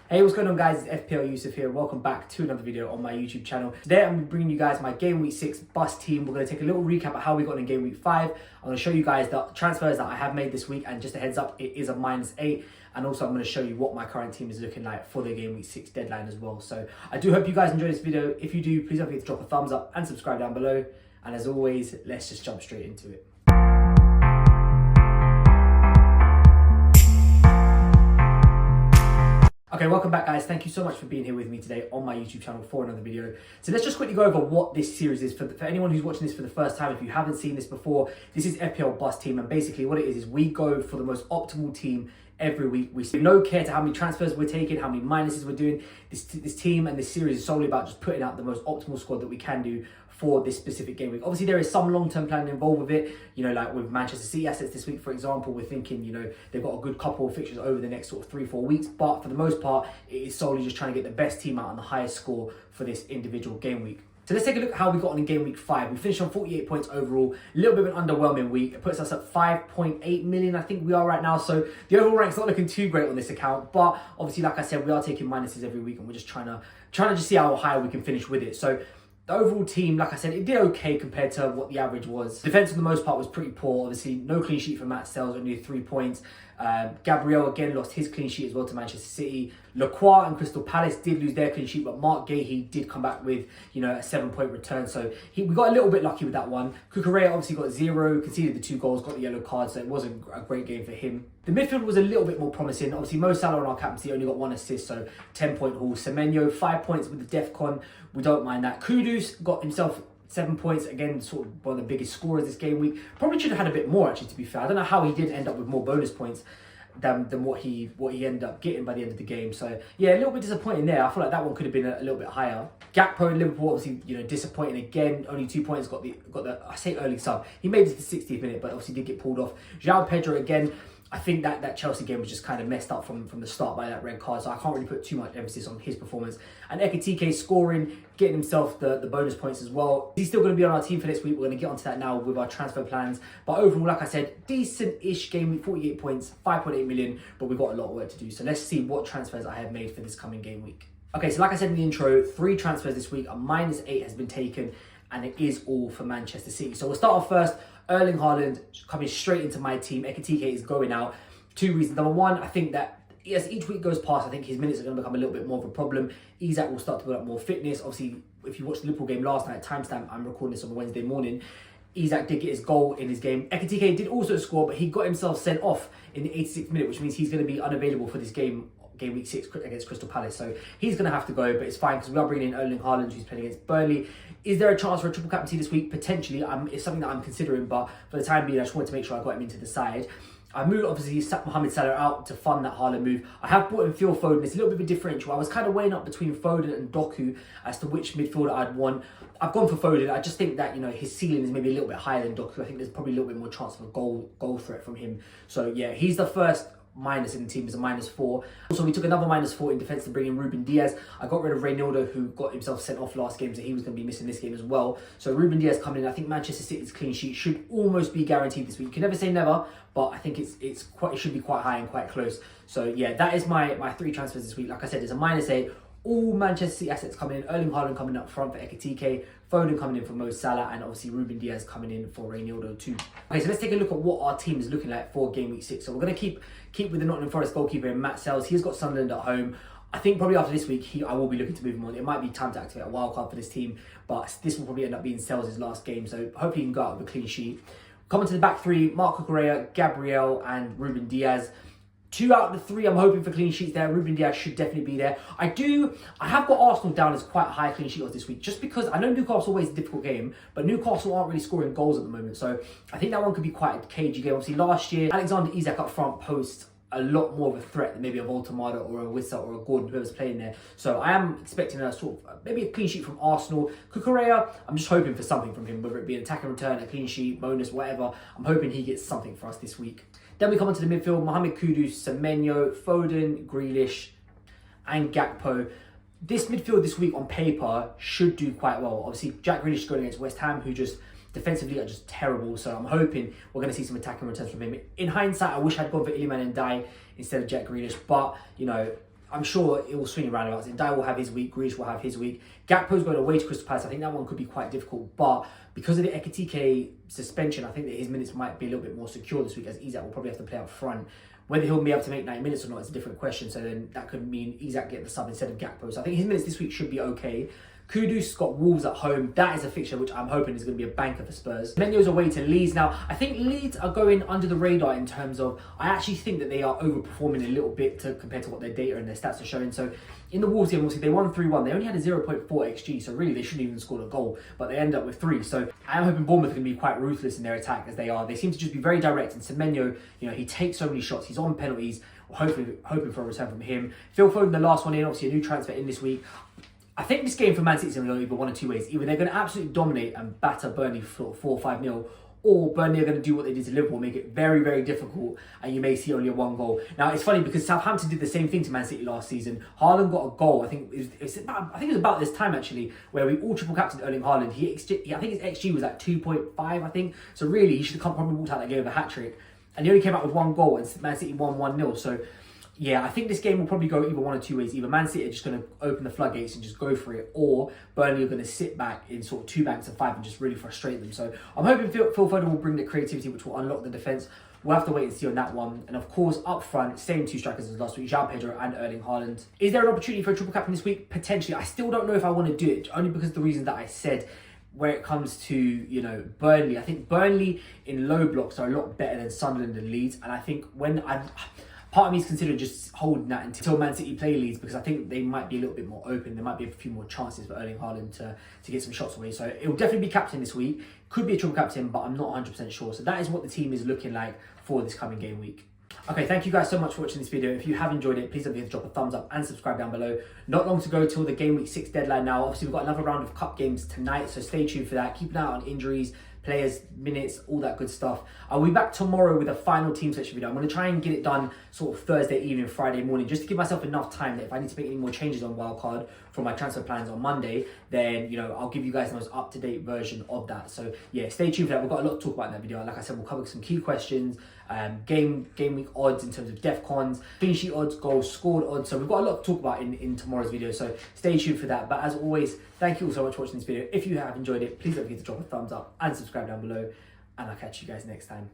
Hey, what's going on guys, it's FPL Yusuf here. Welcome back to another video on my YouTube channel. Today I'm bringing you guys my Game Week 6 bust team. We're going to take a little recap of how we got in Game Week 5. I'm going to show you guys the transfers that I have made this week, and just a heads up, it is a -8. And also I'm going to show you what my current team is looking like for the Game Week 6 deadline as well. So I do hope you guys enjoy this video. If you do, please don't forget to drop a thumbs up and subscribe down below. And as always, let's just jump straight into it. Okay, welcome back guys. Thank you so much for being here with me today on my YouTube channel for another video. So let's just quickly go over what this series is. For anyone who's watching this for the first time, if you haven't seen this before, this is FPL Bust Team, and basically what it is we go for the most optimal team every week. We see no care to how many transfers we're taking, how many minuses we're doing. This team and this series is solely about just putting out the most optimal squad that we can do for this specific game week. Obviously, there is some long-term planning involved with it. You know, like with Manchester City assets this week, for example, we're thinking, you know, they've got a good couple of fixtures over the next sort of 3-4 weeks. But for the most part, it is solely just trying to get the best team out and the highest score for this individual game week. So let's take a look at how we got on in Game Week 5. We finished on 48 points overall. A little bit of an underwhelming week. It puts us at 5.8 million, I think we are right now. So the overall rank's not looking too great on this account. But obviously, like I said, we are taking minuses every week, and we're just trying to just see how high we can finish with it. So the overall team, like I said, it did okay compared to what the average was. Defense for the most part was pretty poor. Obviously, no clean sheet for Matt Sells, only 3 points. Gabriel again lost his clean sheet as well to Manchester City. Lacroix and Crystal Palace did lose their clean sheet, but Mark Gahey did come back with, you know, a 7-point return. So we got a little bit lucky with that one. Cucurella obviously got 0, conceded the 2 goals, got the yellow card, so it wasn't a great game for him. The midfield was a little bit more promising. Obviously, Mo Salah on our captaincy only got 1 assist, so 10-point haul. Semenyo, 5 points with the DEFCON. We don't mind that. Kudus got himself 7 points, again, sort of one of the biggest scorers this game week. Probably should have had a bit more, actually, to be fair. I don't know how he didn't end up with more bonus points than what he ended up getting by the end of the game. So yeah, a little bit disappointing there. I feel like that one could have been a little bit higher. Gakpo in Liverpool, obviously, you know, disappointing again. Only 2 points, got the I say early sub. He made it to the 60th minute, but obviously did get pulled off. João Pedro again. I think that Chelsea game was just kind of messed up from the start by that red card, so I can't really put too much emphasis on his performance. And Ekitike scoring, getting himself the bonus points as well. He's still going to be on our team for next week. We're going to get onto that now with our transfer plans. But overall, like I said, decent-ish game week, 48 points, 5.8 million, but we've got a lot of work to do. So let's see what transfers I have made for this coming game week. Okay, so like I said in the intro, 3 transfers this week. A -8 has been taken, and it is all for Manchester City. So we'll start off first. Erling Haaland coming straight into my team. Ekitike is going out. 2 reasons. Number one, I think that as each week goes past, I think his minutes are going to become a little bit more of a problem. Isak will start to build up more fitness. Obviously, if you watched the Liverpool game last night, timestamp, I'm recording this on Wednesday morning, Isak did get his goal in his game. Ekitike did also score, but he got himself sent off in the 86th minute, which means he's going to be unavailable for this game week 6 against Crystal Palace. So he's going to have to go, but it's fine because we are bringing in Erling Haaland, who's playing against Burnley. Is there a chance for a triple captaincy this week? Potentially. It's something that I'm considering, but for the time being, I just wanted to make sure I got him into the side. I moved, obviously, Mohamed Salah out to fund that Haaland move. I have brought in Phil Foden. It's a little bit of a differential. I was kind of weighing up between Foden and Doku as to which midfielder I'd want. I've gone for Foden. I just think that, you know, his ceiling is maybe a little bit higher than Doku. I think there's probably a little bit more chance of a goal threat from him. So yeah, he's the first minus in the team, is a -4. Also, we took another -4 in defence to bring in Ruben Diaz. I got rid of Reynaldo, who got himself sent off last game, so he was going to be missing this game as well. So Ruben Diaz coming in. I think Manchester City's clean sheet should almost be guaranteed this week. You can never say never, but I think it should be quite high and quite close. So yeah, that is my 3 transfers this week. Like I said, there's a -8. All Manchester City assets coming in. Erling Haaland coming up front for Ekitike, Foden coming in for Mo Salah, and obviously Ruben Diaz coming in for Reynaldo too. Okay, so let's take a look at what our team is looking like for Game Week 6. So we're going to keep with the Nottingham Forest goalkeeper in Matt Sells. He's got Sunderland at home. I think probably after this week, I will be looking to move him on. It might be time to activate a wild card for this team, but this will probably end up being Sells' last game. So hopefully he can go out with a clean sheet. Coming to the back 3, Marc Cucurella, Gabriel, and Ruben Diaz. 2 out of the 3, I'm hoping for clean sheets there. Ruben Diaz should definitely be there. I have got Arsenal down as quite high clean sheet odds this week, just because I know Newcastle always a difficult game, but Newcastle aren't really scoring goals at the moment. So I think that one could be quite a cagey game. Obviously, last year, Alexander Isak up front posed a lot more of a threat than maybe a Voltemada or a Wissa or a Gordon, whoever's playing there. So I am expecting a sort of, maybe a clean sheet from Arsenal. Cucurella, I'm just hoping for something from him, whether it be an attack and return, a clean sheet, bonus, whatever. I'm hoping he gets something for us this week. Then we come onto the midfield, Mohamed Kudus, Semenyo, Foden, Grealish, and Gakpo. This midfield this week on paper should do quite well. Obviously, Jack Grealish is going against West Ham, who just defensively are just terrible. So I'm hoping we're going to see some attacking returns from him. In hindsight, I wish I'd gone for Iliman Ndiaye instead of Jack Grealish. But, you know, I'm sure it will swing around about it. Dye will have his week, Grealish will have his week. Gakpo's going away to Crystal Palace. I think that one could be quite difficult, but because of the Ekitike suspension, I think that his minutes might be a little bit more secure this week, as Isak will probably have to play up front. Whether he'll be able to make 90 minutes or not is a different question, so then that could mean Isak get the sub instead of Gakpo. So I think his minutes this week should be okay. Kudus got Wolves at home. That is a fixture which I'm hoping is going to be a banker for Spurs. Menyo's away to Leeds. Now, I think Leeds are going under the radar in terms of, I actually think that they are overperforming a little bit compared to what their data and their stats are showing. So in the Wolves game, obviously they won 3-1. They only had a 0.4 XG, so really they shouldn't even score a goal, but they end up with 3. So I am hoping Bournemouth are going to be quite ruthless in their attack, as they are. They seem to just be very direct, and Semenyo, he takes so many shots. He's on penalties. Hoping for a return from him. Phil Foden, the last one in, obviously a new transfer in this week. I think this game for Man City is going to go either one of two ways. Either they're going to absolutely dominate and batter Burnley for 4-5-0, or Burnley are going to do what they did to Liverpool, make it very, very difficult, and you may see only a 1 goal. Now, it's funny because Southampton did the same thing to Man City last season. Haaland got a goal, I think it was about this time actually, where we all triple captained Erling Haaland. I think his XG was like 2.5, I think. So really, he should have probably walked out that game with a hat-trick. And he only came out with 1 goal, and Man City won 1-0. So yeah, I think this game will probably go either one of two ways. Either Man City are just going to open the floodgates and just go for it, or Burnley are going to sit back in sort of 2 banks of 5 and just really frustrate them. So I'm hoping Phil Foden will bring the creativity which will unlock the defence. We'll have to wait and see on that one. And of course, up front, same 2 strikers as last week, João Pedro and Erling Haaland. Is there an opportunity for a triple captain this week? Potentially. I still don't know if I want to do it, only because of the reasons that I said. Where it comes to, Burnley, I think Burnley in low blocks are a lot better than Sunderland and Leeds. And I think part of me is considering just holding that until Man City play Leeds, because I think they might be a little bit more open. There might be a few more chances for Erling Haaland to get some shots away. So it will definitely be captain this week. Could be a triple captain, but I'm not 100% sure. So that is what the team is looking like for this coming game week. Okay, thank you guys so much for watching this video. If you have enjoyed it, please don't forget to drop a thumbs up and subscribe down below. Not long to go till the Game Week 6 deadline now. Obviously, we've got another round of cup games tonight, so stay tuned for that. Keep an eye on injuries, players, minutes, all that good stuff. I'll be back tomorrow with a final team selection video. I'm going to try and get it done sort of Thursday evening, Friday morning, just to give myself enough time that if I need to make any more changes on Wildcard for my transfer plans on Monday, then, I'll give you guys the most up-to-date version of that. So, yeah, stay tuned for that. We've got a lot to talk about in that video. Like I said, we'll cover some key questions, game week odds in terms of DEFCONs, clean sheet odds, goals scored odds. So we've got a lot to talk about in tomorrow's video. So stay tuned for that. But as always, thank you all so much for watching this video. If you have enjoyed it, please don't forget to drop a thumbs up and subscribe down below. And I'll catch you guys next time.